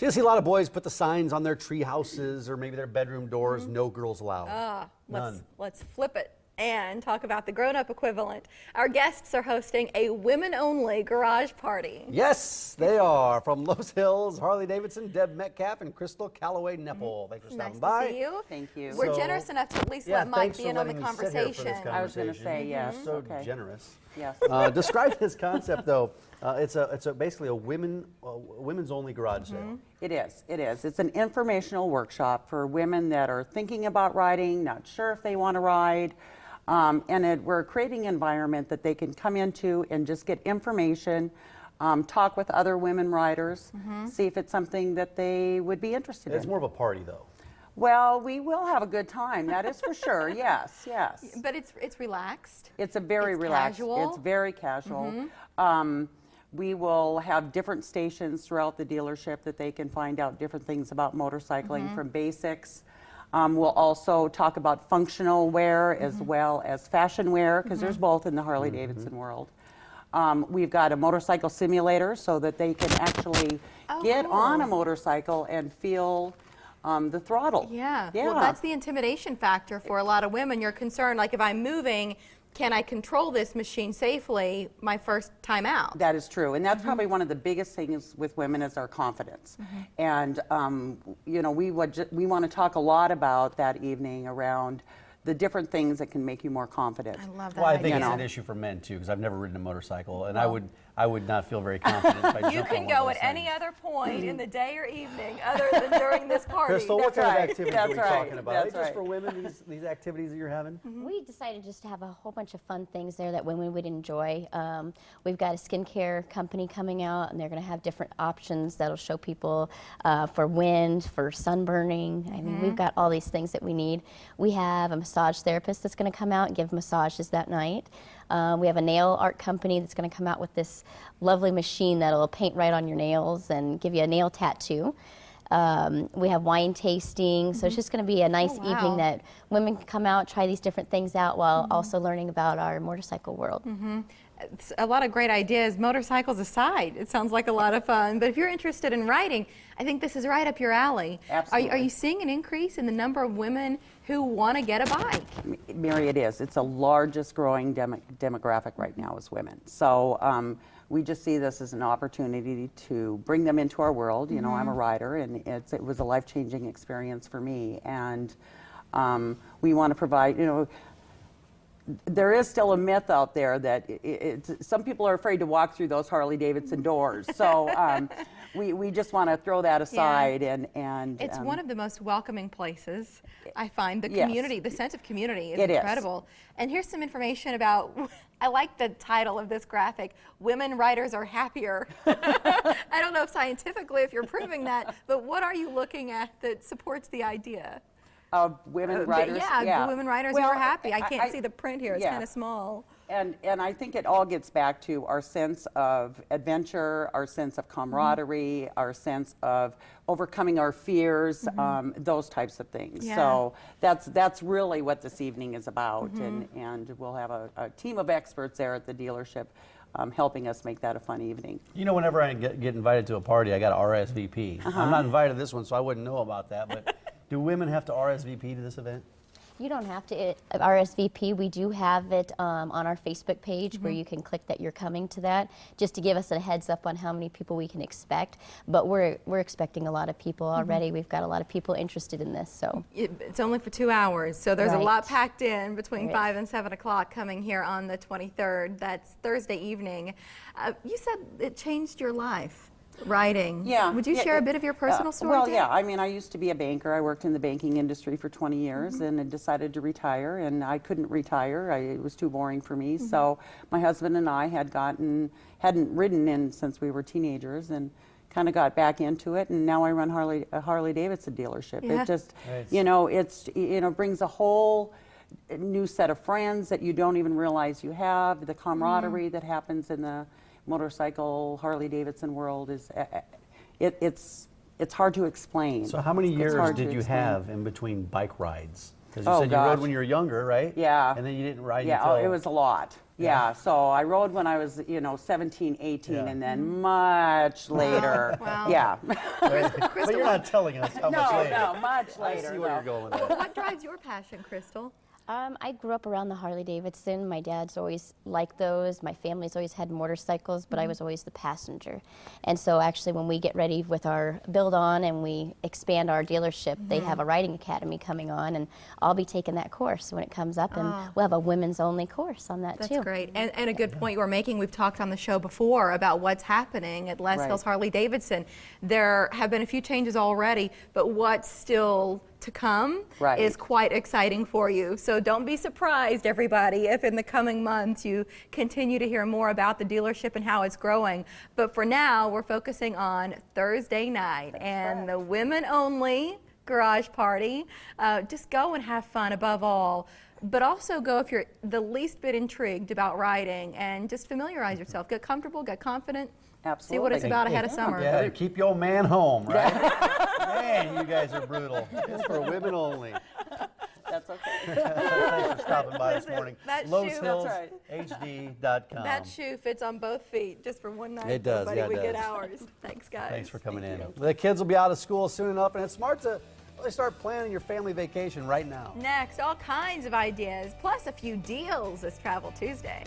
So you see a lot of boys put the signs on their tree houses or maybe their bedroom doors, no girls allowed. Let's flip it and talk about the grown-up equivalent. Our guests are hosting a women-only garage party. Yes, they are. From Loess Hills Harley-Davidson, Deb Metcalf and Crystal Calloway Nepple. Thanks for stopping by. Nice to see you. Thank you. We're generous enough to at least let Mike be in on the conversation. I was going to say yes. You're so generous. Yes. Describe this concept, though. It's basically a women's only garage sale. It is. It is. It's an informational workshop for women that are thinking about riding, not sure if they want to ride. We're creating an environment that they can come into and just get information, talk with other women riders, see if it's something that they would be interested in. It's more of a party, though. Well, we will have a good time. That is for sure. Yes, yes. But it's relaxed. It's a very relaxed. Casual. It's very casual. We will have different stations throughout the dealership that they can find out different things about motorcycling, from basics. We'll also talk about functional wear as well as fashion wear, because there's both in the Harley-Davidson world. We've got a motorcycle simulator so that they can actually get on a motorcycle and feel the throttle. Yeah. Well, that's the intimidation factor for a lot of women. You're concerned, like, if I'm moving, can I control this machine safely my first time out? That is true, and that's probably one of the biggest things with women is our confidence. And you know, we want to talk a lot about that evening around the different things that can make you more confident. I love that. Well, I think it's an issue for men too, because I've never ridden a motorcycle, and I would not feel very confident if I You can go at any other point in the day or evening other than during this party. Crystal, what kind of activities are we talking about? That's Are they just for women, these activities that you're having? We decided just to have a whole bunch of fun things there that women would enjoy. We've got a skincare company coming out, and they're going to have different options that'll show people for wind, for sunburning. I mean, we've got all these things that we need. We have a massage therapist that's going to come out and give massages that night. We have a nail art company that's going to come out with this lovely machine that'll paint right on your nails and give you a nail tattoo. We have wine tasting, so it's just going to be a nice evening that women can come out, try these different things out while also learning about our motorcycle world. It's a lot of great ideas. Motorcycles aside, it sounds like a lot of fun. But if you're interested in riding, I think this is right up your alley. Absolutely. Are you seeing an increase in the number of women who want to get a bike? Mary, it is. It's the largest growing demographic right now is women. So we just see this as an opportunity to bring them into our world. You know, I'm a rider, and it was a life-changing experience for me. And we want to provide, you know, there is still a myth out there that some people are afraid to walk through those Harley-Davidson doors. So we just want to throw that aside. And it's one of the most welcoming places, I find. The community, the sense of community is incredible. And here's some information about, I like the title of this graphic, Women Riders Are Happier. I don't know if scientifically if you're proving that, but what are you looking at that supports the idea? Of women riders? Women riders who are happy. I can't see the print here. It's kind of small. And I think it all gets back to our sense of adventure, our sense of camaraderie, our sense of overcoming our fears, those types of things. So that's really what this evening is about. And we'll have a team of experts there at the dealership helping us make that a fun evening. You know, whenever I get invited to a party, I got to RSVP. I'm not invited to this one, so I wouldn't know about that. But do women have to RSVP to this event? You don't have to RSVP. We do have it on our Facebook page where you can click that you're coming to that, just to give us a heads up on how many people we can expect. But we're expecting a lot of people already. We've got a lot of people interested in this. So it's only for 2 hours, so there's a lot packed in between 5 and 7 o'clock coming here on the 23rd. That's Thursday evening. You said it changed your life. Riding. Yeah. Would you share a bit of your personal story? Well, yeah. I mean, I used to be a banker. I worked in the banking industry for 20 years and I decided to retire, and I couldn't retire. It was too boring for me. So my husband and I hadn't ridden since we were teenagers, and kind of got back into it, and now I run a Harley-Davidson dealership. It just, you know, brings a whole new set of friends that you don't even realize you have. The camaraderie that happens in the motorcycle Harley-Davidson world is it's hard to explain. So how many years did you have in between bike rides? Because you said you gosh. rode when you were younger, right? Yeah. And then you didn't ride until... until... it was a lot. Yeah, so I rode when I was, 17, 18, Yeah. and then much later. Wow. Yeah. But you're not telling us how much later. No, much I later. see where you're going with that. What drives your passion, Crystal? I grew up around the Harley-Davidson. My dad's always liked those. My family's always had motorcycles, but I was always the passenger. And so actually when we get ready with our build on and we expand our dealership, they have a riding academy coming on, and I'll be taking that course when it comes up, and we'll have a women's only course on that too. That's great. And a good point you were making. We've talked on the show before about what's happening at Loess Hills Harley-Davidson. There have been a few changes already, but what's still to come is quite exciting for you. So don't be surprised, everybody, if in the coming months you continue to hear more about the dealership and how it's growing. But for now, we're focusing on Thursday night and the women only garage party. Just go and have fun above all. But also go if you're the least bit intrigued about riding, and just familiarize yourself. Get comfortable, get confident. Absolutely. See what it's about ahead of summer. Yeah, keep your man home, right? Man, you guys are brutal. It's for women only. That's okay. Thanks for stopping by this morning. That shoe- LoessHillsHD.com. That shoe fits on both feet just for one night. It does, everybody. yeah, it We get does. ours. Thanks, guys. Thanks for coming in. The kids will be out of school soon enough, and it's smart to really start planning your family vacation right now. Next, all kinds of ideas, plus a few deals this Travel Tuesday.